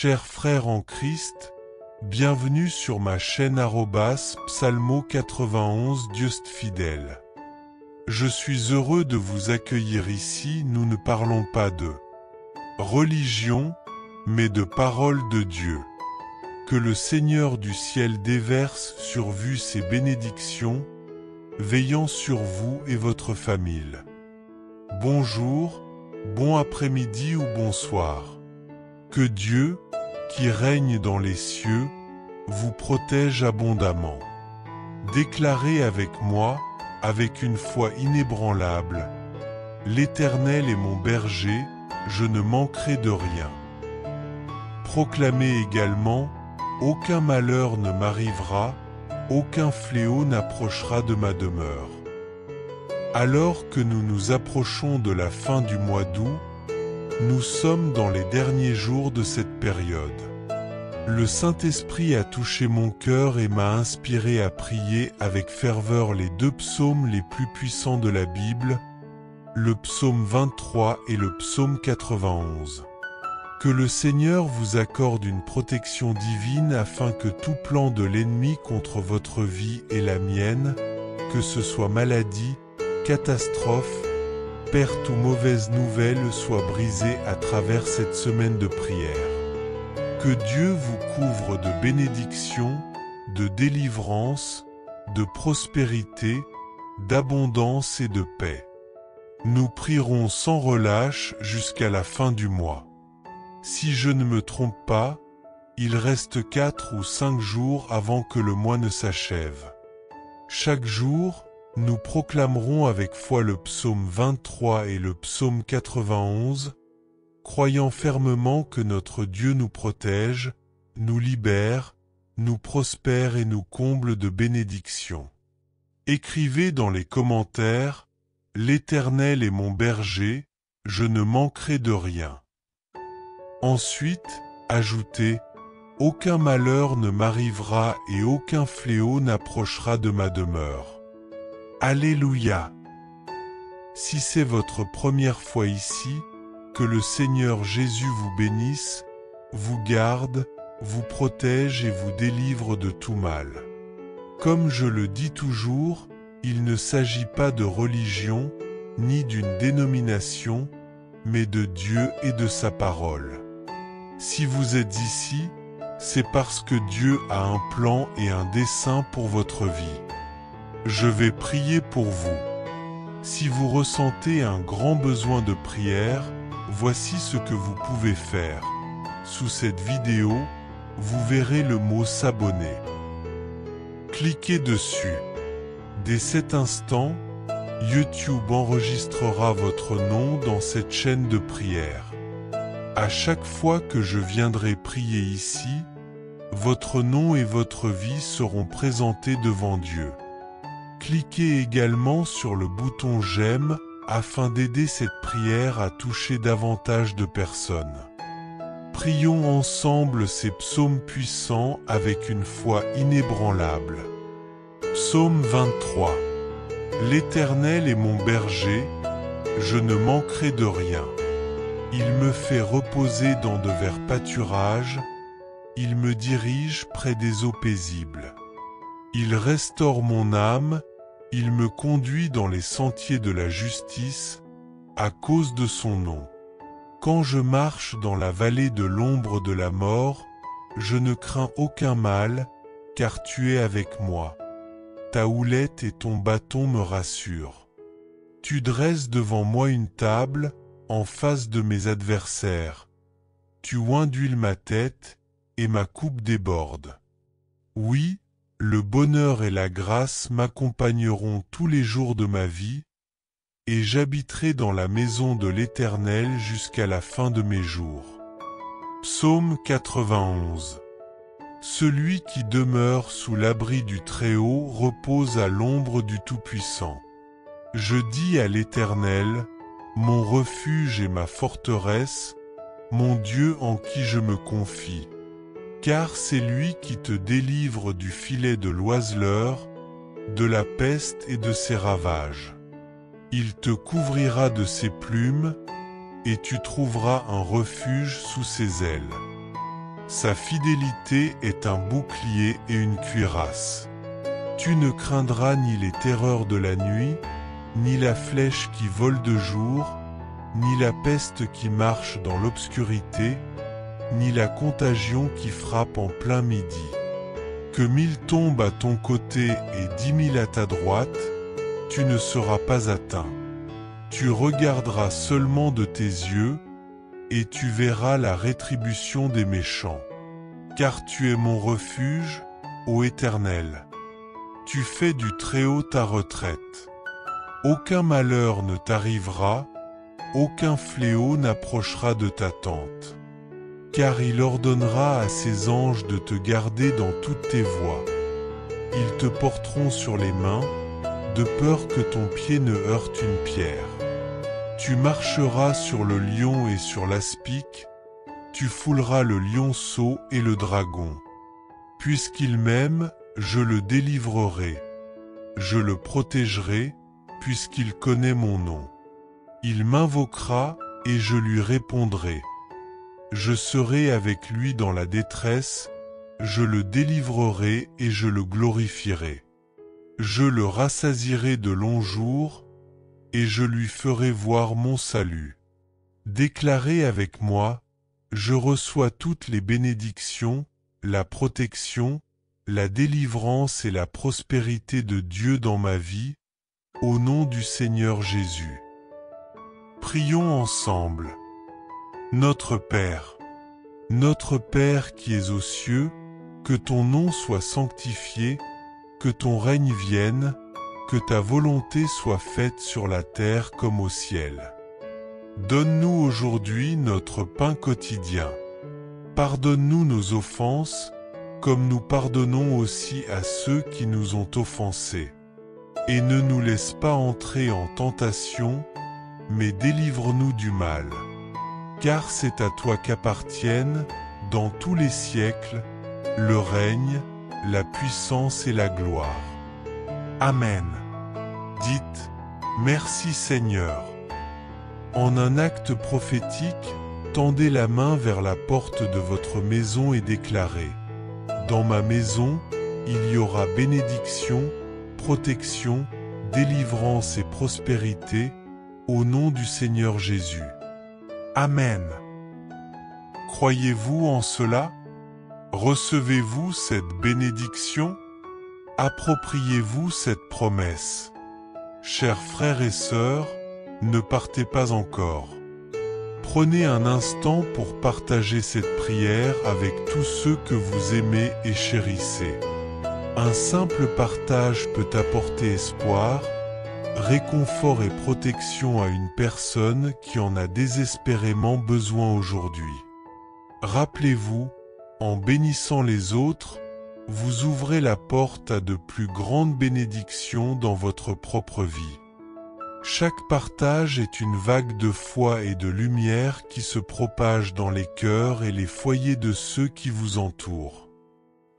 Chers frères en Christ, bienvenue sur ma chaîne @psalmo91 Dieu fidèle. Je suis heureux de vous accueillir ici. Nous ne parlons pas de religion, mais de parole de Dieu. Que le Seigneur du ciel déverse sur vous ses bénédictions, veillant sur vous et votre famille. Bonjour, bon après-midi ou bonsoir. Que Dieu, qui règne dans les cieux, vous protège abondamment. Déclarez avec moi, avec une foi inébranlable: l'Éternel est mon berger, je ne manquerai de rien. Proclamez également: aucun malheur ne m'arrivera, aucun fléau n'approchera de ma demeure. Alors que nous nous approchons de la fin du mois d'août, nous sommes dans les derniers jours de cette période. Le Saint-Esprit a touché mon cœur et m'a inspiré à prier avec ferveur les deux psaumes les plus puissants de la Bible, le psaume 23 et le psaume 91. Que le Seigneur vous accorde une protection divine afin que tout plan de l'ennemi contre votre vie et la mienne, que ce soit maladie, catastrophe, perte ou mauvaise nouvelle, soit brisé à travers cette semaine de prière. Que Dieu vous couvre de bénédictions, de délivrance, de prospérité, d'abondance et de paix. Nous prierons sans relâche jusqu'à la fin du mois. Si je ne me trompe pas, il reste 4 ou 5 jours avant que le mois ne s'achève. Chaque jour, nous proclamerons avec foi le psaume 23 et le psaume 91, croyant fermement que notre Dieu nous protège, nous libère, nous prospère et nous comble de bénédictions. Écrivez dans les commentaires: l'Éternel est mon berger, je ne manquerai de rien. Ensuite, ajoutez: aucun malheur ne m'arrivera et aucun fléau n'approchera de ma demeure. Alléluia! Si c'est votre première fois ici, que le Seigneur Jésus vous bénisse, vous garde, vous protège et vous délivre de tout mal. Comme je le dis toujours, il ne s'agit pas de religion, ni d'une dénomination, mais de Dieu et de sa parole. Si vous êtes ici, c'est parce que Dieu a un plan et un dessein pour votre vie. Je vais prier pour vous. Si vous ressentez un grand besoin de prière, voici ce que vous pouvez faire. Sous cette vidéo, vous verrez le mot s'abonner. Cliquez dessus. Dès cet instant, YouTube enregistrera votre nom dans cette chaîne de prière. À chaque fois que je viendrai prier ici, votre nom et votre vie seront présentés devant Dieu. Cliquez également sur le bouton j'aime afin d'aider cette prière à toucher davantage de personnes. Prions ensemble ces psaumes puissants avec une foi inébranlable. Psaume 23. L'Éternel est mon berger, je ne manquerai de rien. Il me fait reposer dans de verts pâturages, il me dirige près des eaux paisibles. Il restaure mon âme, il me conduit dans les sentiers de la justice, à cause de son nom. Quand je marche dans la vallée de l'ombre de la mort, je ne crains aucun mal, car tu es avec moi. Ta houlette et ton bâton me rassurent. Tu dresses devant moi une table, en face de mes adversaires. Tu oindules ma tête, et ma coupe déborde. Oui, le bonheur et la grâce m'accompagneront tous les jours de ma vie, et j'habiterai dans la maison de l'Éternel jusqu'à la fin de mes jours. Psaume 91. Celui qui demeure sous l'abri du Très-Haut repose à l'ombre du Tout-Puissant. Je dis à l'Éternel: mon refuge et ma forteresse, mon Dieu en qui je me confie. Car c'est lui qui te délivre du filet de l'oiseleur, de la peste et de ses ravages. Il te couvrira de ses plumes, et tu trouveras un refuge sous ses ailes. Sa fidélité est un bouclier et une cuirasse. Tu ne craindras ni les terreurs de la nuit, ni la flèche qui vole de jour, ni la peste qui marche dans l'obscurité, ni la contagion qui frappe en plein midi. Que 1000 tombent à ton côté et 10 000 à ta droite, tu ne seras pas atteint. Tu regarderas seulement de tes yeux, et tu verras la rétribution des méchants. Car tu es mon refuge, ô Éternel. Tu fais du Très-Haut ta retraite. Aucun malheur ne t'arrivera, aucun fléau n'approchera de ta tente. Car il ordonnera à ses anges de te garder dans toutes tes voies. Ils te porteront sur les mains, de peur que ton pied ne heurte une pierre. Tu marcheras sur le lion et sur l'aspic, tu fouleras le lionceau et le dragon. Puisqu'il m'aime, je le délivrerai. Je le protégerai, puisqu'il connaît mon nom. Il m'invoquera et je lui répondrai. Je serai avec lui dans la détresse, je le délivrerai et je le glorifierai. Je le rassasierai de longs jours, et je lui ferai voir mon salut. Déclarez avec moi, je reçois toutes les bénédictions, la protection, la délivrance et la prospérité de Dieu dans ma vie, au nom du Seigneur Jésus. Prions ensemble. Notre Père qui es aux cieux, que ton nom soit sanctifié, que ton règne vienne, que ta volonté soit faite sur la terre comme au ciel. Donne-nous aujourd'hui notre pain quotidien. Pardonne-nous nos offenses, comme nous pardonnons aussi à ceux qui nous ont offensés. Et ne nous laisse pas entrer en tentation, mais délivre-nous du mal. Car c'est à toi qu'appartiennent, dans tous les siècles, le règne, la puissance et la gloire. Amen. Dites, merci Seigneur. En un acte prophétique, tendez la main vers la porte de votre maison et déclarez, dans ma maison, il y aura bénédiction, protection, délivrance et prospérité, au nom du Seigneur Jésus. Amen. Croyez-vous en cela? Recevez-vous cette bénédiction? Appropriez-vous cette promesse? Chers frères et sœurs, ne partez pas encore. Prenez un instant pour partager cette prière avec tous ceux que vous aimez et chérissez. Un simple partage peut apporter espoir, réconfort et protection à une personne qui en a désespérément besoin aujourd'hui. Rappelez-vous, en bénissant les autres, vous ouvrez la porte à de plus grandes bénédictions dans votre propre vie. Chaque partage est une vague de foi et de lumière qui se propage dans les cœurs et les foyers de ceux qui vous entourent.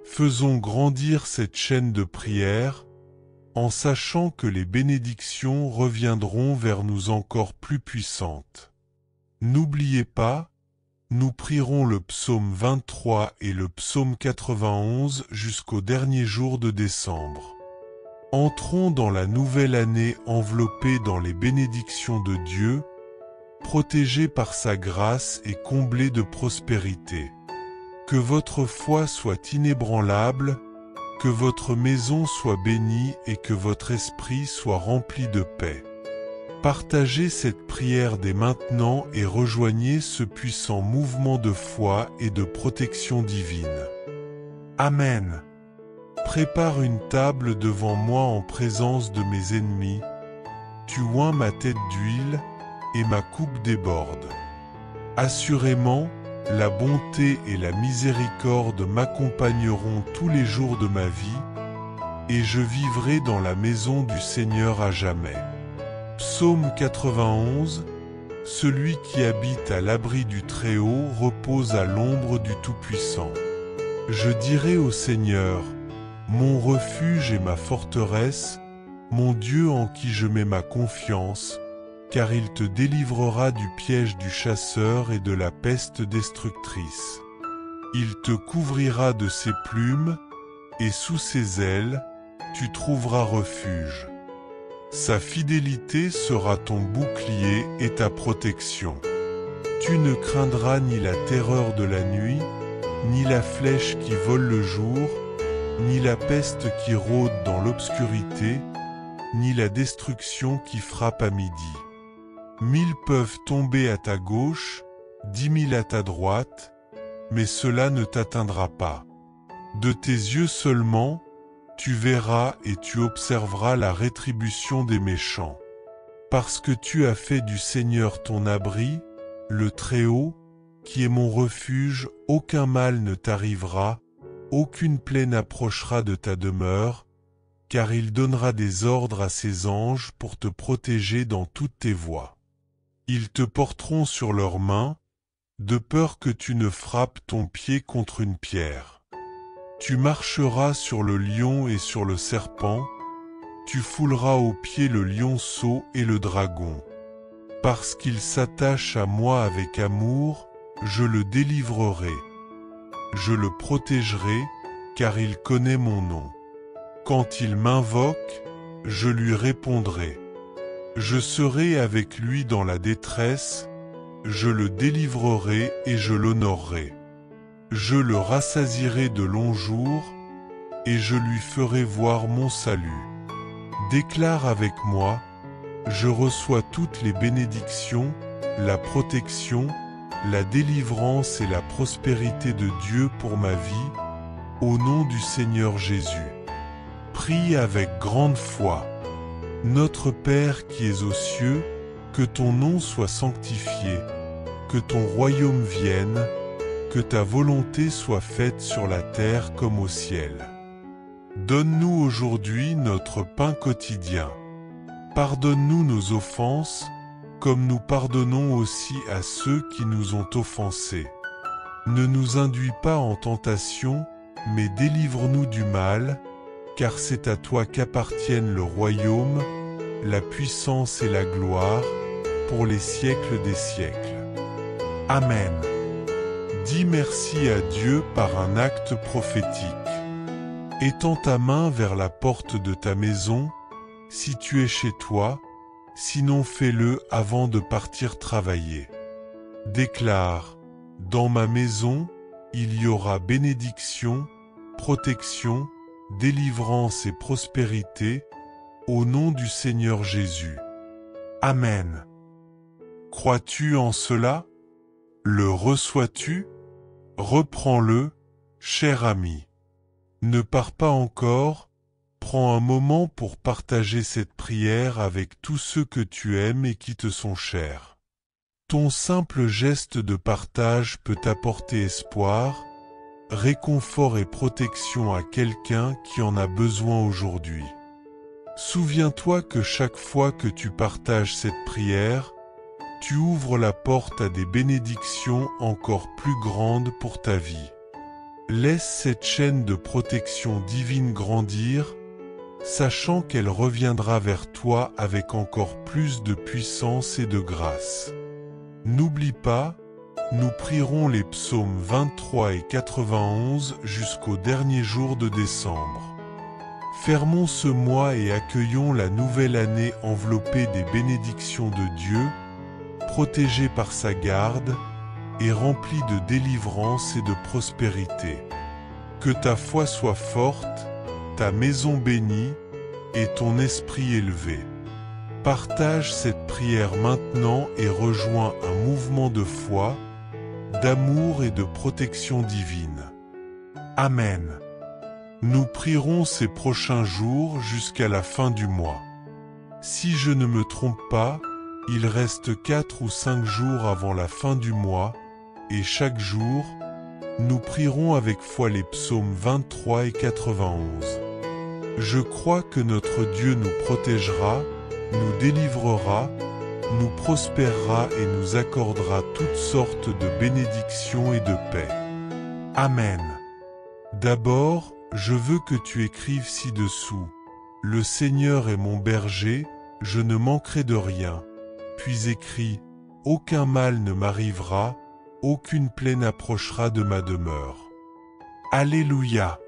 Faisons grandir cette chaîne de prière, en sachant que les bénédictions reviendront vers nous encore plus puissantes. N'oubliez pas, nous prierons le psaume 23 et le psaume 91 jusqu'au dernier jour de décembre. Entrons dans la nouvelle année enveloppés dans les bénédictions de Dieu, protégés par sa grâce et comblés de prospérité. Que votre foi soit inébranlable, que votre maison soit bénie et que votre esprit soit rempli de paix. Partagez cette prière dès maintenant et rejoignez ce puissant mouvement de foi et de protection divine. Amen. Prépare une table devant moi en présence de mes ennemis. Tu oins ma tête d'huile et ma coupe déborde. Assurément, la bonté et la miséricorde m'accompagneront tous les jours de ma vie, et je vivrai dans la maison du Seigneur à jamais. Psaume 91. Celui qui habite à l'abri du Très-Haut repose à l'ombre du Tout-Puissant. Je dirai au Seigneur, mon refuge et ma forteresse, mon Dieu en qui je mets ma confiance, car il te délivrera du piège du chasseur et de la peste destructrice. Il te couvrira de ses plumes, et sous ses ailes, tu trouveras refuge. Sa fidélité sera ton bouclier et ta protection. Tu ne craindras ni la terreur de la nuit, ni la flèche qui vole le jour, ni la peste qui rôde dans l'obscurité, ni la destruction qui frappe à midi. 1000 peuvent tomber à ta gauche, 10 000 à ta droite, mais cela ne t'atteindra pas. De tes yeux seulement, tu verras et tu observeras la rétribution des méchants. Parce que tu as fait du Seigneur ton abri, le Très-Haut, qui est mon refuge, aucun mal ne t'arrivera, aucune plaie n'approchera de ta demeure, car il donnera des ordres à ses anges pour te protéger dans toutes tes voies. Ils te porteront sur leurs mains, de peur que tu ne frappes ton pied contre une pierre. Tu marcheras sur le lion et sur le serpent, tu fouleras aux pieds le lionceau et le dragon. Parce qu'il s'attache à moi avec amour, je le délivrerai. Je le protégerai, car il connaît mon nom. Quand il m'invoque, je lui répondrai. Je serai avec lui dans la détresse, je le délivrerai et je l'honorerai. Je le rassasierai de longs jours, et je lui ferai voir mon salut. Déclare avec moi, je reçois toutes les bénédictions, la protection, la délivrance et la prospérité de Dieu pour ma vie, au nom du Seigneur Jésus. Prie avec grande foi. Notre Père qui es aux cieux, que ton nom soit sanctifié, que ton royaume vienne, que ta volonté soit faite sur la terre comme au ciel. Donne-nous aujourd'hui notre pain quotidien. Pardonne-nous nos offenses, comme nous pardonnons aussi à ceux qui nous ont offensés. Ne nous induis pas en tentation, mais délivre-nous du mal, car c'est à toi qu'appartiennent le royaume, la puissance et la gloire, pour les siècles des siècles. Amen. Dis merci à Dieu par un acte prophétique. Étends ta main vers la porte de ta maison, si tu es chez toi, sinon fais-le avant de partir travailler. Déclare, dans ma maison, il y aura bénédiction, protection, délivrance et prospérité, au nom du Seigneur Jésus. Amen. Crois-tu en cela? Le reçois-tu? Reprends-le, cher ami. Ne pars pas encore, prends un moment pour partager cette prière avec tous ceux que tu aimes et qui te sont chers. Ton simple geste de partage peut apporter espoir, réconfort et protection à quelqu'un qui en a besoin aujourd'hui. Souviens-toi que chaque fois que tu partages cette prière, tu ouvres la porte à des bénédictions encore plus grandes pour ta vie. Laisse cette chaîne de protection divine grandir, sachant qu'elle reviendra vers toi avec encore plus de puissance et de grâce. N'oublie pas, nous prierons les psaumes 23 et 91 jusqu'au dernier jour de décembre. Fermons ce mois et accueillons la nouvelle année enveloppée des bénédictions de Dieu, protégée par sa garde et remplie de délivrance et de prospérité. Que ta foi soit forte, ta maison bénie et ton esprit élevé. Partage cette prière maintenant et rejoins un mouvement de foi, d'amour et de protection divine. Amen. Nous prierons ces prochains jours jusqu'à la fin du mois. Si je ne me trompe pas, il reste 4 ou 5 jours avant la fin du mois, et chaque jour, nous prierons avec foi les psaumes 23 et 91. Je crois que notre Dieu nous protégera, nous délivrera, nous prospérera et nous accordera toutes sortes de bénédictions et de paix. Amen. D'abord, je veux que tu écrives ci-dessous. Le Seigneur est mon berger, je ne manquerai de rien. Puis écris, aucun mal ne m'arrivera, aucune plaie n'approchera de ma demeure. Alléluia!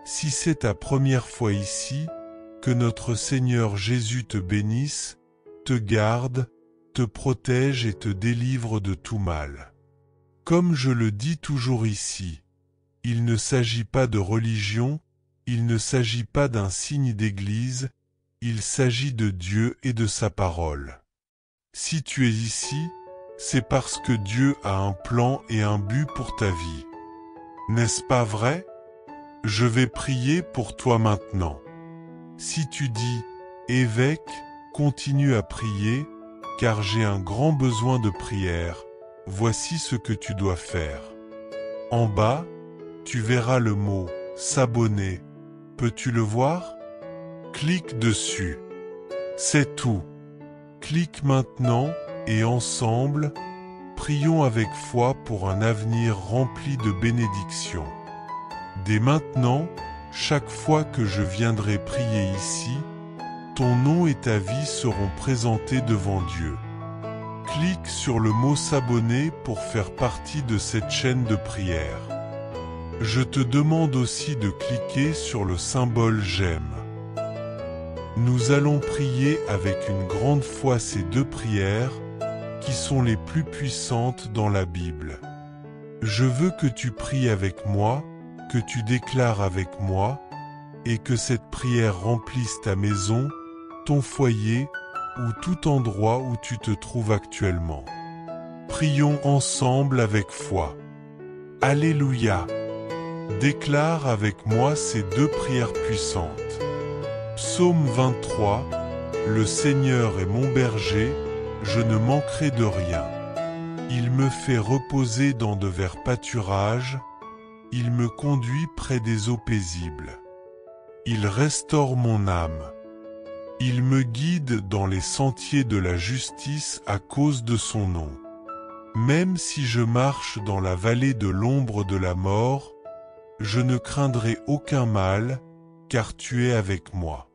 Si c'est ta première fois ici, que notre Seigneur Jésus te bénisse, te garde, te protège et te délivre de tout mal. Comme je le dis toujours ici, il ne s'agit pas de religion, il ne s'agit pas d'un signe d'église, il s'agit de Dieu et de sa parole. Si tu es ici, c'est parce que Dieu a un plan et un but pour ta vie. N'est-ce pas vrai? Je vais prier pour toi maintenant. Si tu dis « Évêque, continue à prier, car j'ai un grand besoin de prière », voici ce que tu dois faire. En bas, tu verras le mot « S'abonner ». Peux-tu le voir? Clique dessus. C'est tout. Clique maintenant et ensemble, prions avec foi pour un avenir rempli de bénédictions. Dès maintenant, chaque fois que je viendrai prier ici, ton nom et ta vie seront présentés devant Dieu. Clique sur le mot s'abonner pour faire partie de cette chaîne de prière. Je te demande aussi de cliquer sur le symbole j'aime. Nous allons prier avec une grande foi ces deux prières qui sont les plus puissantes dans la Bible. Je veux que tu pries avec moi, que tu déclares avec moi, et que cette prière remplisse ta maison, ton foyer ou tout endroit où tu te trouves actuellement. Prions ensemble avec foi. Alléluia! Déclare avec moi ces deux prières puissantes. Psaume 23. Le Seigneur est mon berger, je ne manquerai de rien. Il me fait reposer dans de verts pâturages, il me conduit près des eaux paisibles. Il restaure mon âme. Il me guide dans les sentiers de la justice à cause de son nom. Même si je marche dans la vallée de l'ombre de la mort, je ne craindrai aucun mal, car tu es avec moi.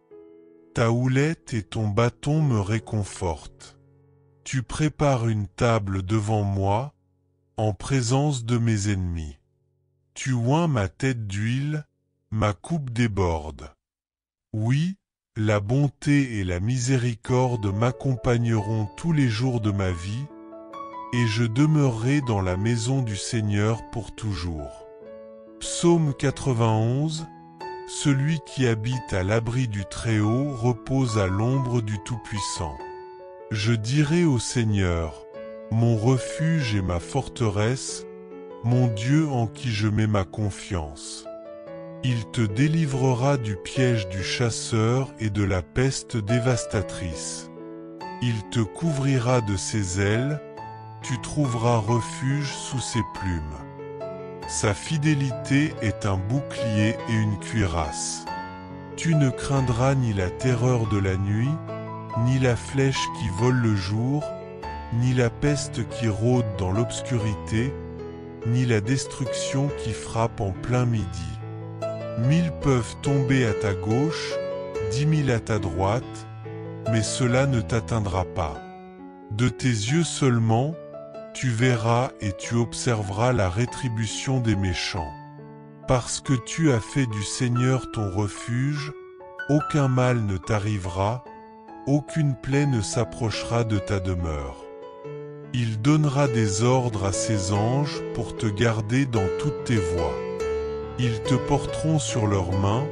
Ta houlette et ton bâton me réconfortent. Tu prépares une table devant moi, en présence de mes ennemis. Tu oins ma tête d'huile, ma coupe déborde. Oui, la bonté et la miséricorde m'accompagneront tous les jours de ma vie, et je demeurerai dans la maison du Seigneur pour toujours. Psaume 91. Celui qui habite à l'abri du Très-Haut repose à l'ombre du Tout-Puissant. Je dirai au Seigneur, mon refuge et ma forteresse, mon Dieu en qui je mets ma confiance. Il te délivrera du piège du chasseur et de la peste dévastatrice. Il te couvrira de ses ailes, tu trouveras refuge sous ses plumes. Sa fidélité est un bouclier et une cuirasse. Tu ne craindras ni la terreur de la nuit, ni la flèche qui vole le jour, ni la peste qui rôde dans l'obscurité, ni la destruction qui frappe en plein midi. 1000 peuvent tomber à ta gauche, 10 000 à ta droite, mais cela ne t'atteindra pas. De tes yeux seulement, tu verras et tu observeras la rétribution des méchants. Parce que tu as fait du Seigneur ton refuge, aucun mal ne t'arrivera, aucune plaie ne s'approchera de ta demeure. Il donnera des ordres à ses anges pour te garder dans toutes tes voies. Ils te porteront sur leurs mains,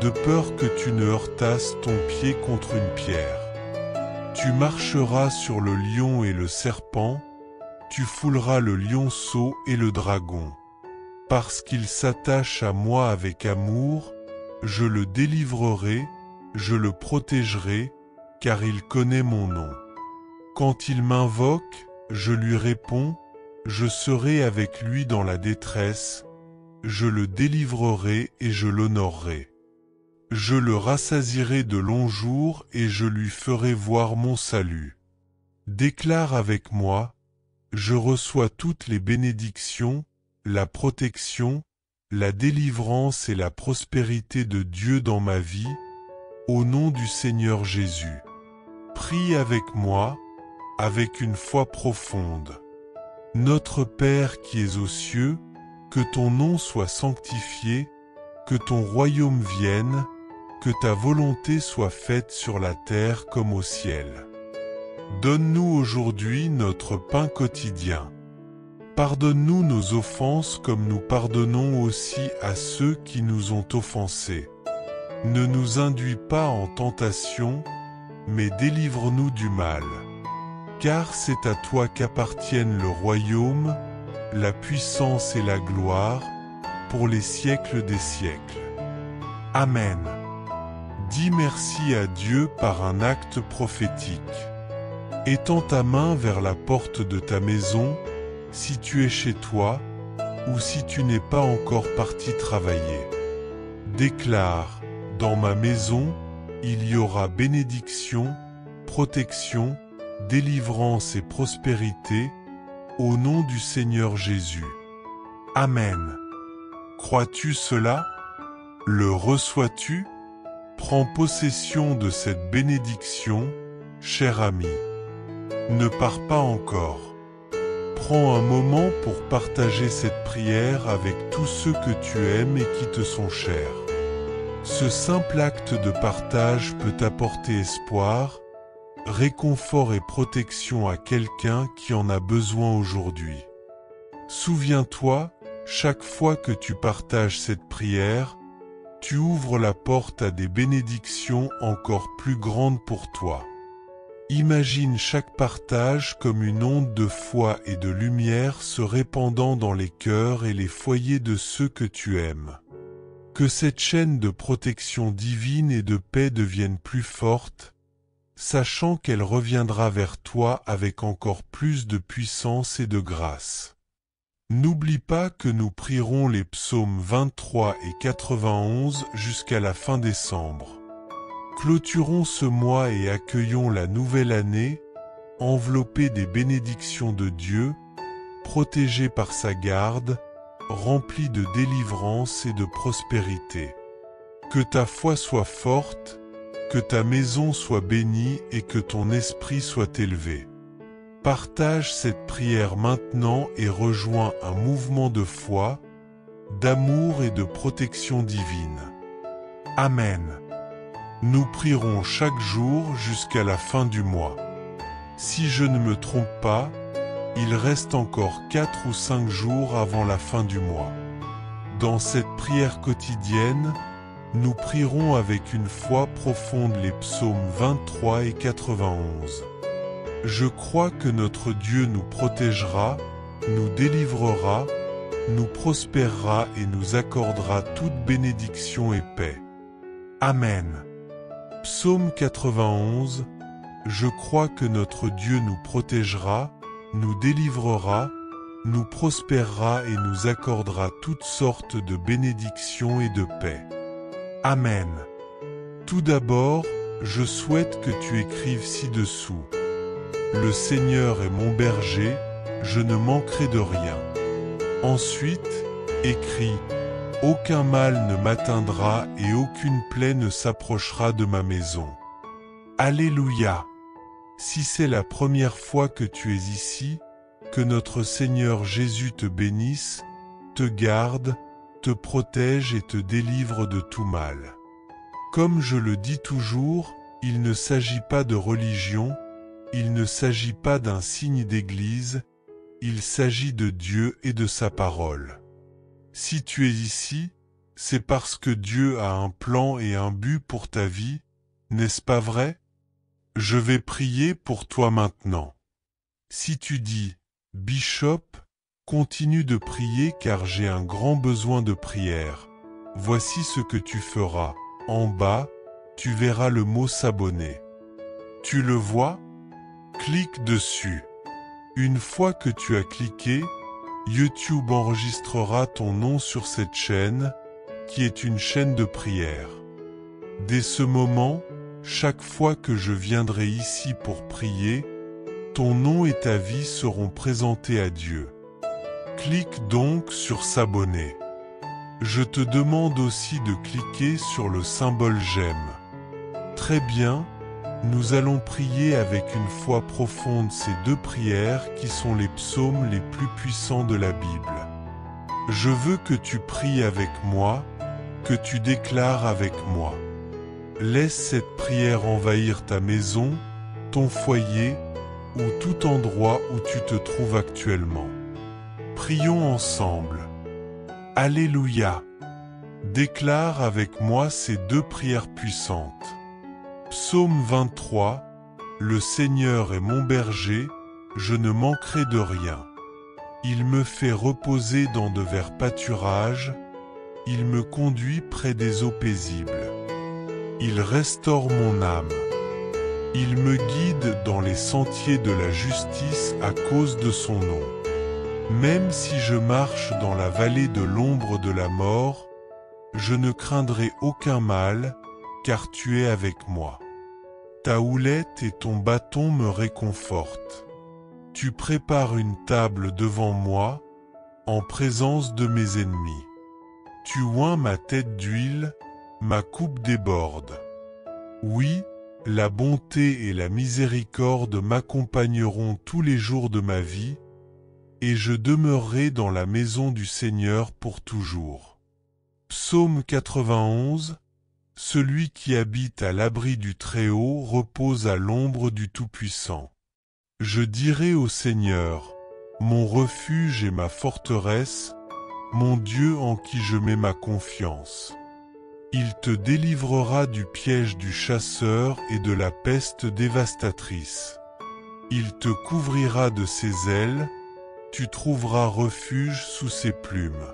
de peur que tu ne heurtasses ton pied contre une pierre. Tu marcheras sur le lion et le serpent, tu fouleras le lionceau et le dragon. Parce qu'il s'attache à moi avec amour, je le délivrerai, je le protégerai, car il connaît mon nom. Quand il m'invoque, je lui réponds, je serai avec lui dans la détresse, je le délivrerai et je l'honorerai. Je le rassasierai de longs jours et je lui ferai voir mon salut. Déclare avec moi, je reçois toutes les bénédictions, la protection, la délivrance et la prospérité de Dieu dans ma vie, au nom du Seigneur Jésus. Prie avec moi, avec une foi profonde. Notre Père qui es aux cieux, que ton nom soit sanctifié, que ton royaume vienne, que ta volonté soit faite sur la terre comme au ciel. Donne-nous aujourd'hui notre pain quotidien. Pardonne-nous nos offenses comme nous pardonnons aussi à ceux qui nous ont offensés. Ne nous induis pas en tentation, mais délivre-nous du mal. Car c'est à toi qu'appartiennent le royaume, la puissance et la gloire, pour les siècles des siècles. Amen. Dis merci à Dieu par un acte prophétique. Étends ta main vers la porte de ta maison, si tu es chez toi, ou si tu n'es pas encore parti travailler. Déclare, dans ma maison, il y aura bénédiction, protection, délivrance et prospérité, au nom du Seigneur Jésus. Amen. Crois-tu cela? Le reçois-tu? Prends possession de cette bénédiction, cher ami. Ne pars pas encore. Prends un moment pour partager cette prière avec tous ceux que tu aimes et qui te sont chers. Ce simple acte de partage peut apporter espoir, réconfort et protection à quelqu'un qui en a besoin aujourd'hui. Souviens-toi, chaque fois que tu partages cette prière, tu ouvres la porte à des bénédictions encore plus grandes pour toi. Imagine chaque partage comme une onde de foi et de lumière se répandant dans les cœurs et les foyers de ceux que tu aimes. Que cette chaîne de protection divine et de paix devienne plus forte, sachant qu'elle reviendra vers toi avec encore plus de puissance et de grâce. N'oublie pas que nous prierons les psaumes 23 et 91 jusqu'à la fin décembre. Clôturons ce mois et accueillons la nouvelle année, enveloppée des bénédictions de Dieu, protégée par sa garde, remplie de délivrance et de prospérité. Que ta foi soit forte, que ta maison soit bénie et que ton esprit soit élevé. Partage cette prière maintenant et rejoins un mouvement de foi, d'amour et de protection divine. Amen. Nous prierons chaque jour jusqu'à la fin du mois. Si je ne me trompe pas, il reste encore 4 ou 5 jours avant la fin du mois. Dans cette prière quotidienne, nous prierons avec une foi profonde les psaumes 23 et 91. Je crois que notre Dieu nous protégera, nous délivrera, nous prospérera et nous accordera toute bénédiction et paix. Amen. Psaume 91. Je crois que notre Dieu nous protégera, nous délivrera, nous prospérera et nous accordera toutes sortes de bénédictions et de paix. Amen. Tout d'abord, je souhaite que tu écrives ci-dessous. Le Seigneur est mon berger, je ne manquerai de rien. Ensuite, écris, aucun mal ne m'atteindra et aucune plaie ne s'approchera de ma maison. Alléluia! Si c'est la première fois que tu es ici, que notre Seigneur Jésus te bénisse, te garde, te protège et te délivre de tout mal. Comme je le dis toujours, il ne s'agit pas de religion, il ne s'agit pas d'un signe d'église, il s'agit de Dieu et de sa parole. Si tu es ici, c'est parce que Dieu a un plan et un but pour ta vie, n'est-ce pas vrai? Je vais prier pour toi maintenant. Si tu dis « Bishop », continue de prier car j'ai un grand besoin de prière. Voici ce que tu feras. En bas, tu verras le mot « S'abonner ». Tu le vois? Clique dessus. Une fois que tu as cliqué, YouTube enregistrera ton nom sur cette chaîne, qui est une chaîne de prière. Dès ce moment, chaque fois que je viendrai ici pour prier, ton nom et ta vie seront présentés à Dieu. Clique donc sur s'abonner. Je te demande aussi de cliquer sur le symbole j'aime. Très bien, Nous allons prier avec une foi profonde ces deux prières qui sont les psaumes les plus puissants de la Bible. Je veux que tu pries avec moi, que tu déclares avec moi. Laisse cette prière envahir ta maison, ton foyer ou tout endroit où tu te trouves actuellement. Prions ensemble. Alléluia. Déclare avec moi ces deux prières puissantes. Psaume 23. Le Seigneur est mon berger, je ne manquerai de rien. Il me fait reposer dans de verts pâturages, il me conduit près des eaux paisibles. Il restaure mon âme. Il me guide dans les sentiers de la justice à cause de son nom. Même si je marche dans la vallée de l'ombre de la mort, je ne craindrai aucun mal, car tu es avec moi. Ta houlette et ton bâton me réconfortent. Tu prépares une table devant moi, en présence de mes ennemis. Tu oins ma tête d'huile, ma coupe déborde. Oui, la bonté et la miséricorde m'accompagneront tous les jours de ma vie, et je demeurerai dans la maison du Seigneur pour toujours. Psaume 91. Celui qui habite à l'abri du Très-Haut repose à l'ombre du Tout-Puissant. Je dirai au Seigneur, mon refuge et ma forteresse, mon Dieu en qui je mets ma confiance. Il te délivrera du piège du chasseur et de la peste dévastatrice. Il te couvrira de ses ailes, tu trouveras refuge sous ses plumes.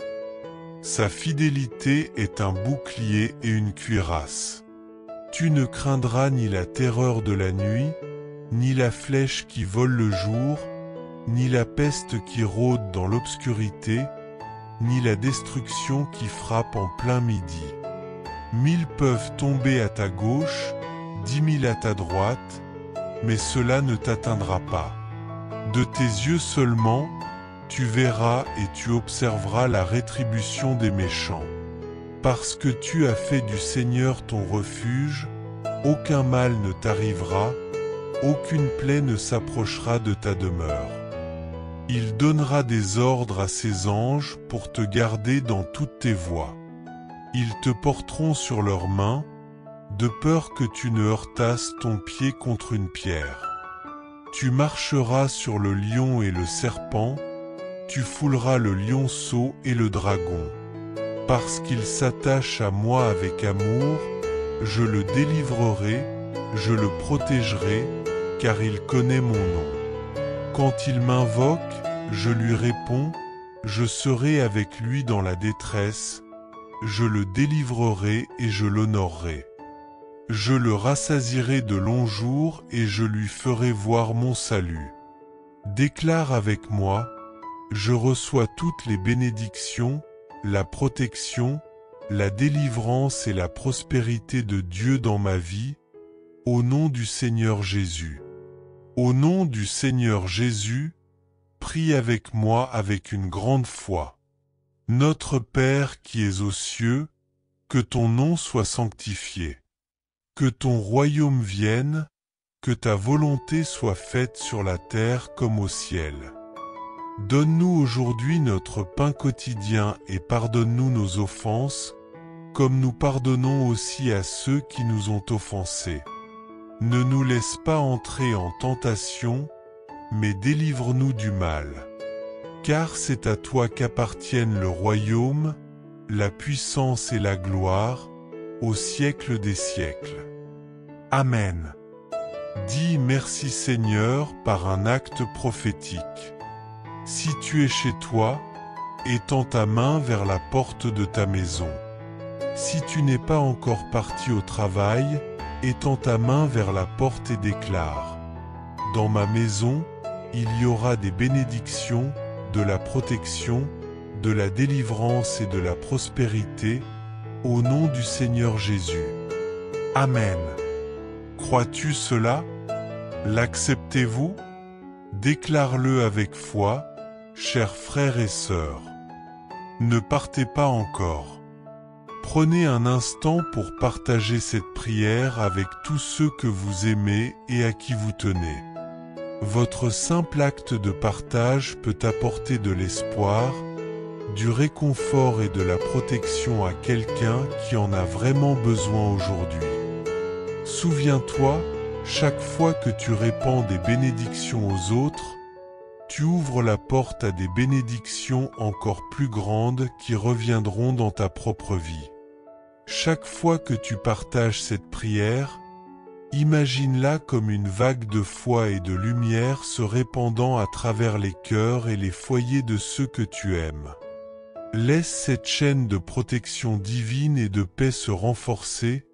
Sa fidélité est un bouclier et une cuirasse. Tu ne craindras ni la terreur de la nuit, ni la flèche qui vole le jour, ni la peste qui rôde dans l'obscurité, ni la destruction qui frappe en plein midi. 1000 peuvent tomber à ta gauche, 10 000 à ta droite, mais cela ne t'atteindra pas. De tes yeux seulement, tu verras et tu observeras la rétribution des méchants. Parce que tu as fait du Seigneur ton refuge, aucun mal ne t'arrivera, aucune plaie ne s'approchera de ta demeure. Il donnera des ordres à ses anges pour te garder dans toutes tes voies. Ils te porteront sur leurs mains, de peur que tu ne heurtasses ton pied contre une pierre. Tu marcheras sur le lion et le serpent, tu fouleras le lionceau et le dragon. Parce qu'il s'attache à moi avec amour, je le délivrerai, je le protégerai, car il connaît mon nom. Quand il m'invoque, je lui réponds, je serai avec lui dans la détresse, je le délivrerai et je l'honorerai. Je le rassasierai de longs jours et je lui ferai voir mon salut. Déclare avec moi, je reçois toutes les bénédictions, la protection, la délivrance et la prospérité de Dieu dans ma vie, au nom du Seigneur Jésus. Au nom du Seigneur Jésus, prie avec moi avec une grande foi. Notre Père qui es aux cieux, que ton nom soit sanctifié. Que ton royaume vienne, que ta volonté soit faite sur la terre comme au ciel. Donne-nous aujourd'hui notre pain quotidien et pardonne-nous nos offenses, comme nous pardonnons aussi à ceux qui nous ont offensés. Ne nous laisse pas entrer en tentation, mais délivre-nous du mal. Car c'est à toi qu'appartiennent le royaume, la puissance et la gloire, au siècle des siècles. Amen. Dis merci Seigneur par un acte prophétique. Si tu es chez toi, étends ta main vers la porte de ta maison. Si tu n'es pas encore parti au travail, étends ta main vers la porte et déclare. Dans ma maison, il y aura des bénédictions, de la protection, de la délivrance et de la prospérité, au nom du Seigneur Jésus. Amen. Crois-tu cela? L'acceptez-vous? Déclare-le avec foi, chers frères et sœurs. Ne partez pas encore. Prenez un instant pour partager cette prière avec tous ceux que vous aimez et à qui vous tenez. Votre simple acte de partage peut apporter de l'espoir, du réconfort et de la protection à quelqu'un qui en a vraiment besoin aujourd'hui. Souviens-toi, chaque fois que tu répands des bénédictions aux autres, tu ouvres la porte à des bénédictions encore plus grandes qui reviendront dans ta propre vie. Chaque fois que tu partages cette prière, imagine-la comme une vague de foi et de lumière se répandant à travers les cœurs et les foyers de ceux que tu aimes. Laisse cette chaîne de protection divine et de paix se renforcer,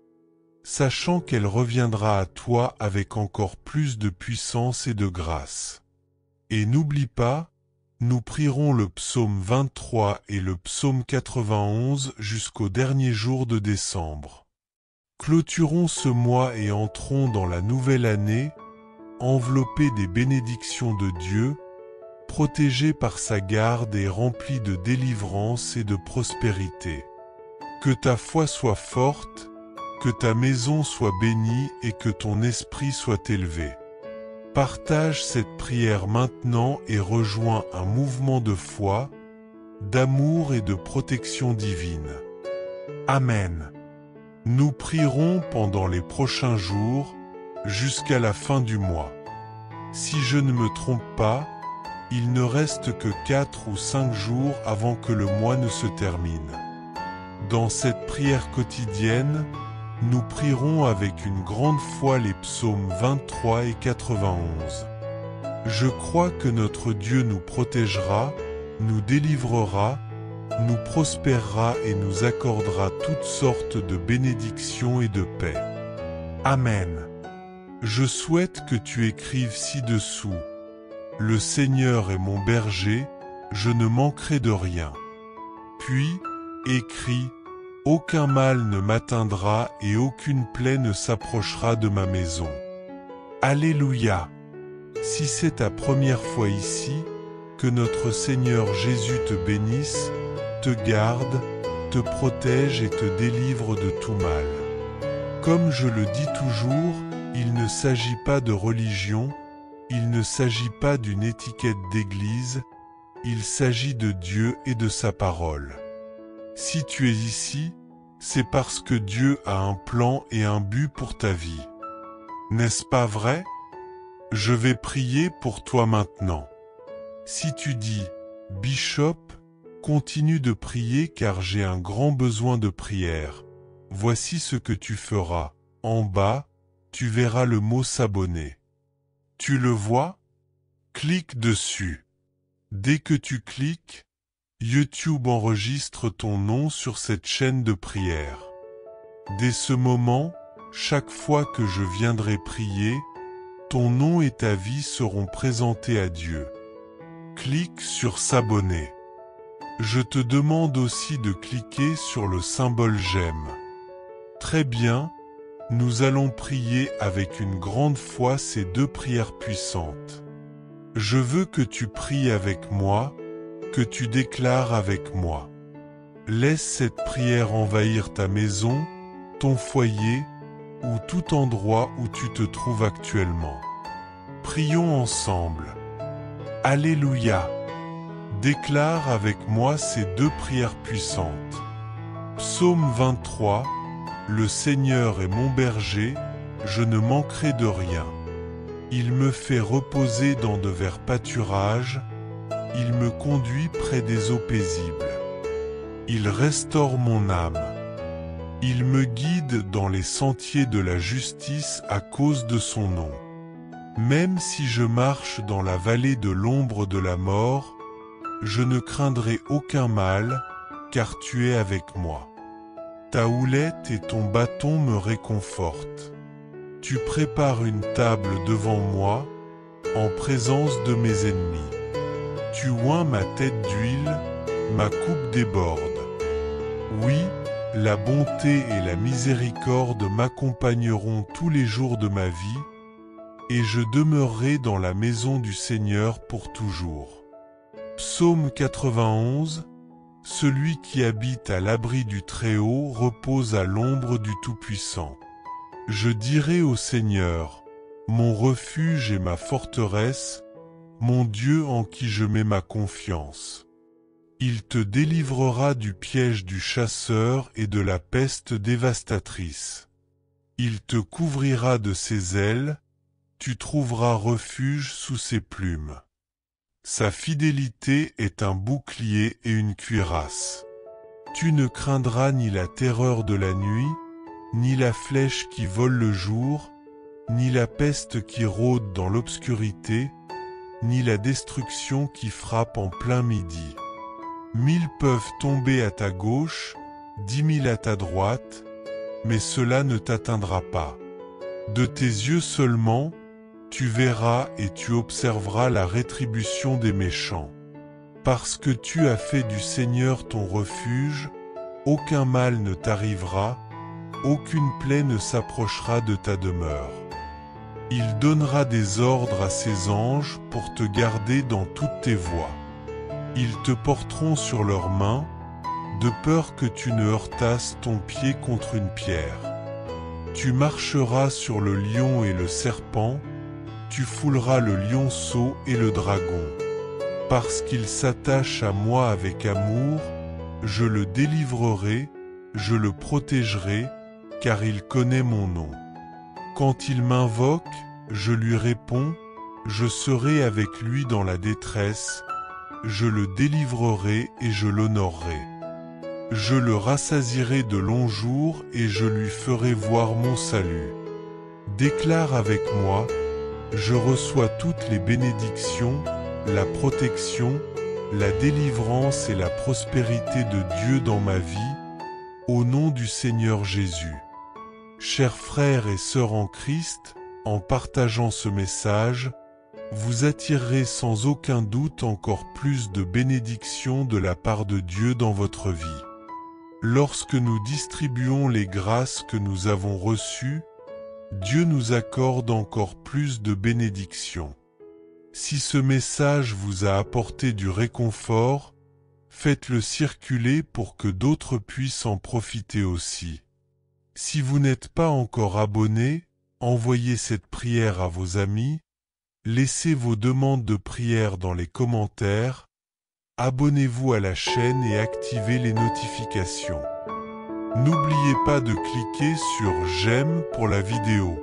sachant qu'elle reviendra à toi avec encore plus de puissance et de grâce. Et n'oublie pas, nous prierons le psaume 23 et le psaume 91 jusqu'au dernier jour de décembre. Clôturons ce mois et entrons dans la nouvelle année, enveloppés des bénédictions de Dieu, protégés par sa garde et remplis de délivrance et de prospérité. Que ta foi soit forte, que ta maison soit bénie et que ton esprit soit élevé. Partage cette prière maintenant et rejoins un mouvement de foi, d'amour et de protection divine. Amen. Nous prierons pendant les prochains jours, jusqu'à la fin du mois. Si je ne me trompe pas, il ne reste que 4 ou 5 jours avant que le mois ne se termine. Dans cette prière quotidienne, nous prierons avec une grande foi les psaumes 23 et 91. Je crois que notre Dieu nous protégera, nous délivrera, nous prospérera et nous accordera toutes sortes de bénédictions et de paix. Amen. Je souhaite que tu écrives ci-dessous. Le Seigneur est mon berger, je ne manquerai de rien. Puis, écris, aucun mal ne m'atteindra et aucune plaie ne s'approchera de ma maison. Alléluia! Si c'est ta première fois ici, que notre Seigneur Jésus te bénisse, te garde, te protège et te délivre de tout mal. Comme je le dis toujours, il ne s'agit pas de religion, il ne s'agit pas d'une étiquette d'église, il s'agit de Dieu et de sa parole. Si tu es ici, c'est parce que Dieu a un plan et un but pour ta vie. N'est-ce pas vrai? Je vais prier pour toi maintenant. Si tu dis « Bishop », continue de prier car j'ai un grand besoin de prière. Voici ce que tu feras. En bas, tu verras le mot « S'abonner ». Tu le vois? Clique dessus. Dès que tu cliques, YouTube enregistre ton nom sur cette chaîne de prière. Dès ce moment, chaque fois que je viendrai prier, ton nom et ta vie seront présentés à Dieu. Clique sur s'abonner. Je te demande aussi de cliquer sur le symbole j'aime. Très bien, nous allons prier avec une grande foi ces deux prières puissantes. Je veux que tu pries avec moi, que tu déclares avec moi. Laisse cette prière envahir ta maison, ton foyer, ou tout endroit où tu te trouves actuellement. Prions ensemble. Alléluia. Déclare avec moi ces deux prières puissantes. Psaume 23. Le Seigneur est mon berger, je ne manquerai de rien. Il me fait reposer dans de verts pâturages, il me conduit près des eaux paisibles. Il restaure mon âme. Il me guide dans les sentiers de la justice à cause de son nom. Même si je marche dans la vallée de l'ombre de la mort, je ne craindrai aucun mal, car tu es avec moi. Ta houlette et ton bâton me réconfortent. Tu prépares une table devant moi, en présence de mes ennemis. Tu oins ma tête d'huile, ma coupe déborde. Oui, la bonté et la miséricorde m'accompagneront tous les jours de ma vie, et je demeurerai dans la maison du Seigneur pour toujours. Psaume 91. Celui qui habite à l'abri du Très-Haut repose à l'ombre du Tout-Puissant. Je dirai au Seigneur, mon refuge et ma forteresse, mon Dieu en qui je mets ma confiance. Il te délivrera du piège du chasseur et de la peste dévastatrice. Il te couvrira de ses ailes, tu trouveras refuge sous ses plumes. Sa fidélité est un bouclier et une cuirasse. Tu ne craindras ni la terreur de la nuit, ni la flèche qui vole le jour, ni la peste qui rôde dans l'obscurité, ni la destruction qui frappe en plein midi. 1000 peuvent tomber à ta gauche, 10 000 à ta droite, mais cela ne t'atteindra pas. De tes yeux seulement, tu verras et tu observeras la rétribution des méchants. Parce que tu as fait du Seigneur ton refuge, aucun mal ne t'arrivera, aucune plaie ne s'approchera de ta demeure. Il donnera des ordres à ses anges pour te garder dans toutes tes voies. Ils te porteront sur leurs mains, de peur que tu ne heurtasses ton pied contre une pierre. Tu marcheras sur le lion et le serpent, tu fouleras le lionceau et le dragon. Parce qu'il s'attache à moi avec amour, je le délivrerai, je le protégerai, car il connaît mon nom. Quand il m'invoque, je lui réponds, je serai avec lui dans la détresse, je le délivrerai et je l'honorerai. Je le rassasierai de longs jours et je lui ferai voir mon salut. Déclare avec moi, je reçois toutes les bénédictions, la protection, la délivrance et la prospérité de Dieu dans ma vie, au nom du Seigneur Jésus. Chers frères et sœurs en Christ, en partageant ce message, vous attirerez sans aucun doute encore plus de bénédictions de la part de Dieu dans votre vie. Lorsque nous distribuons les grâces que nous avons reçues, Dieu nous accorde encore plus de bénédictions. Si ce message vous a apporté du réconfort, faites-le circuler pour que d'autres puissent en profiter aussi. Si vous n'êtes pas encore abonné, envoyez cette prière à vos amis, laissez vos demandes de prière dans les commentaires, abonnez-vous à la chaîne et activez les notifications. N'oubliez pas de cliquer sur j'aime pour la vidéo.